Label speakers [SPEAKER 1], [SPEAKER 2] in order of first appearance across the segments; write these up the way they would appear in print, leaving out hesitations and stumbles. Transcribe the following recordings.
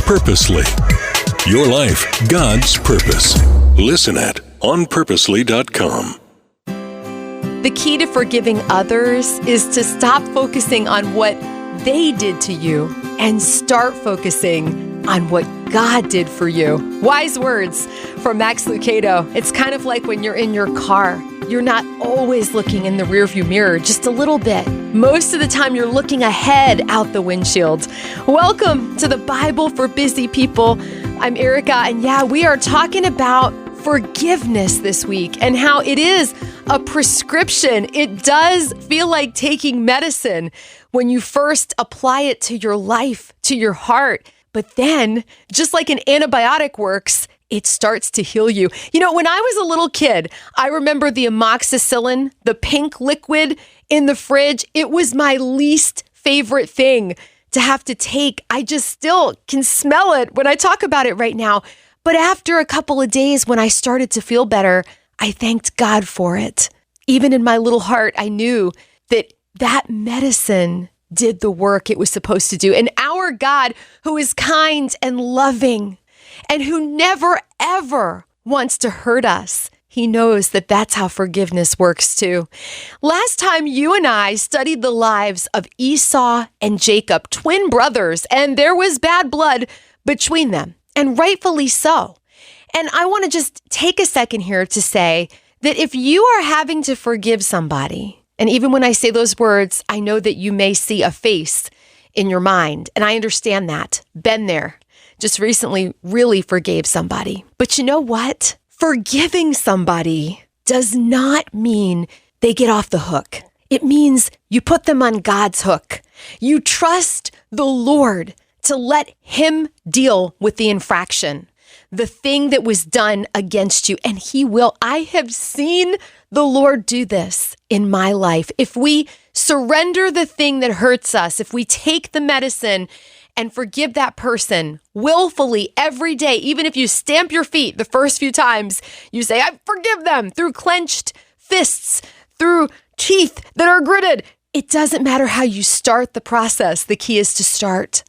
[SPEAKER 1] Purposely. Your life, God's purpose. Listen at onpurposely.com.
[SPEAKER 2] The key to forgiving others is to stop focusing on what they did to you and start focusing on what God did for you. Wise words from Max Lucado. It's kind of like when you're in your car. You're not always looking in the rearview mirror, just a little bit. Most of the time, you're looking ahead out the windshield. Welcome to the Bible for Busy People. I'm Erica, and we are talking about forgiveness this week and how it is a prescription. It does feel like taking medicine when you first apply it to your life, to your heart. But then, just like an antibiotic works, it starts to heal you. You know, when I was a little kid, I remember the amoxicillin, the pink liquid in the fridge. It was my least favorite thing to have to take. I just still can smell it when I talk about it right now. But after a couple of days, when I started to feel better, I thanked God for it. Even in my little heart, I knew that that medicine did the work it was supposed to do. And our God, who is kind and loving and who never, ever wants to hurt us, he knows that that's how forgiveness works too. Last time you and I studied the lives of Esau and Jacob, twin brothers, and there was bad blood between them, and rightfully so. And I want to just take a second here to say that if you are having to forgive somebody, and even when I say those words, I know that you may see a face in your mind, and I understand that. Been there. Just recently really forgave somebody. But you know what? Forgiving somebody does not mean they get off the hook. It means you put them on God's hook. You trust the Lord to let him deal with the infraction, the thing that was done against you, and he will. I have seen the Lord do this in my life. If we surrender the thing that hurts us, if we take the medicine and forgive that person willfully every day, even if you stamp your feet the first few times, you say, I forgive them, through clenched fists, through teeth that are gritted. It doesn't matter how you start the process. The key is to start.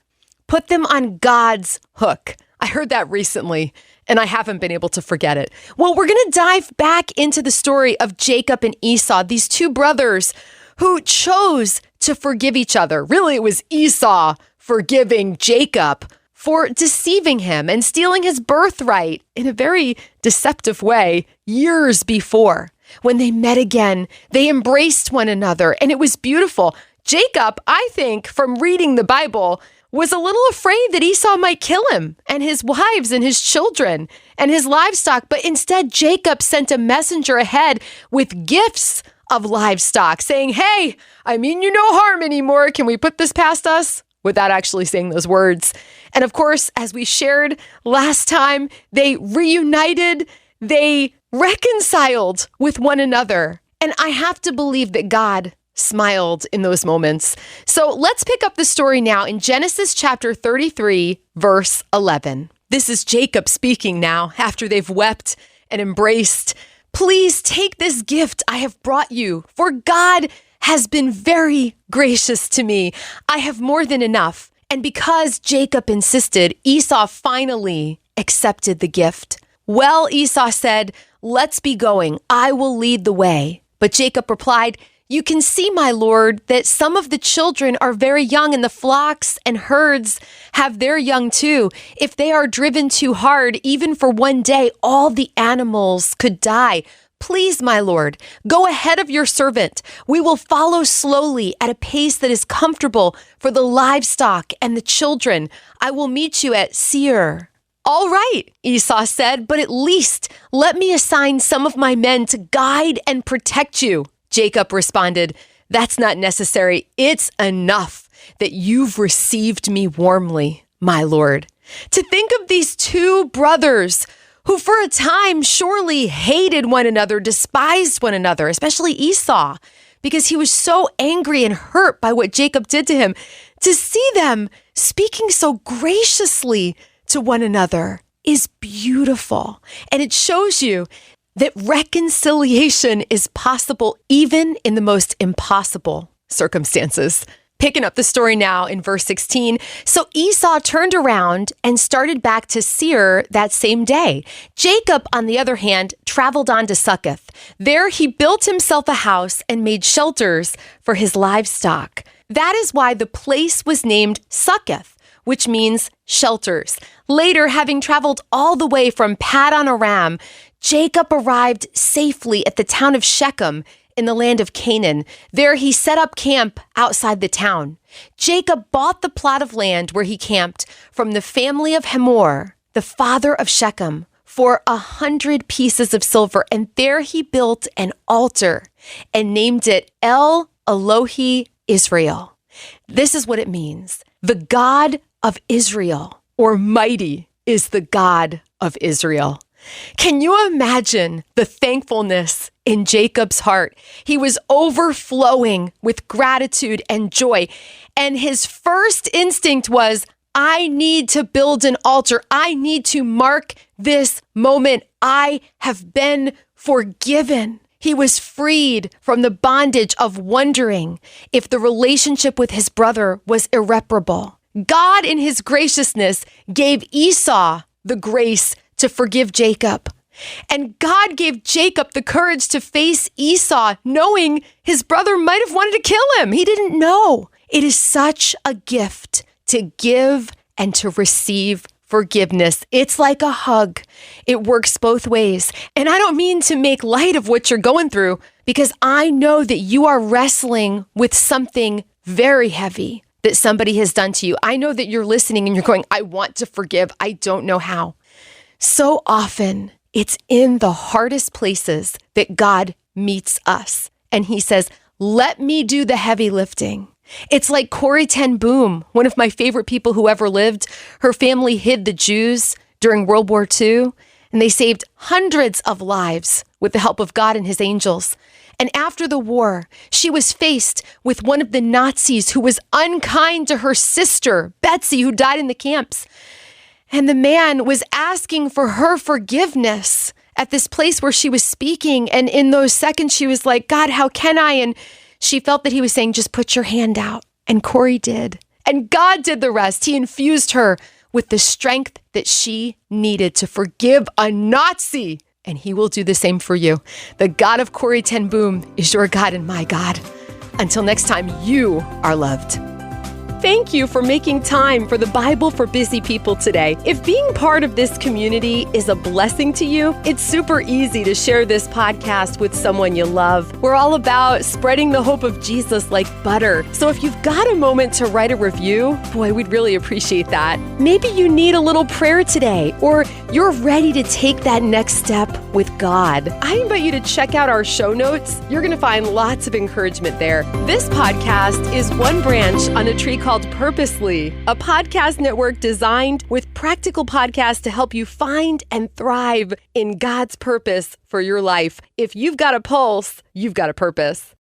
[SPEAKER 2] Put them on God's hook. I heard that recently, and I haven't been able to forget it. Well, we're going to dive back into the story of Jacob and Esau, these two brothers who chose to forgive each other. Really, it was Esau forgiving Jacob for deceiving him and stealing his birthright in a very deceptive way years before. When they met again, they embraced one another, and it was beautiful. Jacob, I think, from reading the Bible, was a little afraid that Esau might kill him and his wives and his children and his livestock. But instead, Jacob sent a messenger ahead with gifts of livestock saying, hey, I mean you no harm anymore. Can we put this past us? Without actually saying those words. And of course, as we shared last time, they reunited, they reconciled with one another. And I have to believe that God smiled in those moments. So let's pick up the story now in Genesis chapter 33, verse 11. This is Jacob speaking now after they've wept and embraced. Please take this gift I have brought you, for God has been very gracious to me. I have more than enough. And because Jacob insisted, Esau finally accepted the gift. Well, Esau said, let's be going. I will lead the way. But Jacob replied, you can see, my lord, that some of the children are very young, and the flocks and herds have their young too. If they are driven too hard, even for one day, all the animals could die. Please, my lord, go ahead of your servant. We will follow slowly at a pace that is comfortable for the livestock and the children. I will meet you at Seir. All right, Esau said, but at least let me assign some of my men to guide and protect you. Jacob responded, that's not necessary. It's enough that you've received me warmly, my lord. To think of these two brothers who for a time surely hated one another, despised one another, especially Esau, because he was so angry and hurt by what Jacob did to him. To see them speaking so graciously to one another is beautiful. And it shows you that reconciliation is possible even in the most impossible circumstances. Picking up the story now in verse 16. So Esau turned around and started back to Seir that same day. Jacob, on the other hand, traveled on to Succoth. There he built himself a house and made shelters for his livestock. That is why the place was named Succoth, which means shelters. Later, having traveled all the way from Paddan Aram, Jacob arrived safely at the town of Shechem in the land of Canaan. There he set up camp outside the town. Jacob bought the plot of land where he camped from the family of Hamor, the father of Shechem, for 100 pieces of silver. And there he built an altar and named it El Elohi Israel. This is what it means. The God of Israel, or mighty, is the God of Israel. Can you imagine the thankfulness in Jacob's heart? He was overflowing with gratitude and joy. And his first instinct was, I need to build an altar. I need to mark this moment. I have been forgiven. He was freed from the bondage of wondering if the relationship with his brother was irreparable. God, in his graciousness, gave Esau the grace to forgive Jacob. And God gave Jacob the courage to face Esau, knowing his brother might have wanted to kill him. He didn't know. It is such a gift to give and to receive forgiveness. It's like a hug. It works both ways. And I don't mean to make light of what you're going through, because I know that you are wrestling with something very heavy that somebody has done to you. I know that you're listening and you're going, I want to forgive. I don't know how. So often, it's in the hardest places that God meets us. And he says, let me do the heavy lifting. It's like Corrie ten Boom, one of my favorite people who ever lived. Her family hid the Jews during World War II, and they saved hundreds of lives with the help of God and his angels. And after the war, she was faced with one of the Nazis who was unkind to her sister, Betsy, who died in the camps. And the man was asking for her forgiveness at this place where she was speaking. And in those seconds, she was like, God, how can I? And she felt that he was saying, just put your hand out. And Corrie did. And God did the rest. He infused her with the strength that she needed to forgive a Nazi. And he will do the same for you. The God of Corrie ten Boom is your God and my God. Until next time, you are loved. Thank you for making time for the Bible for Busy People today. If being part of this community is a blessing to you, it's super easy to share this podcast with someone you love. We're all about spreading the hope of Jesus like butter. So if you've got a moment to write a review, boy, we'd really appreciate that. Maybe you need a little prayer today, or you're ready to take that next step with God. I invite you to check out our show notes. You're going to find lots of encouragement there. This podcast is one branch on a tree called Purposely, a podcast network designed with practical podcasts to help you find and thrive in God's purpose for your life. If you've got a pulse, you've got a purpose.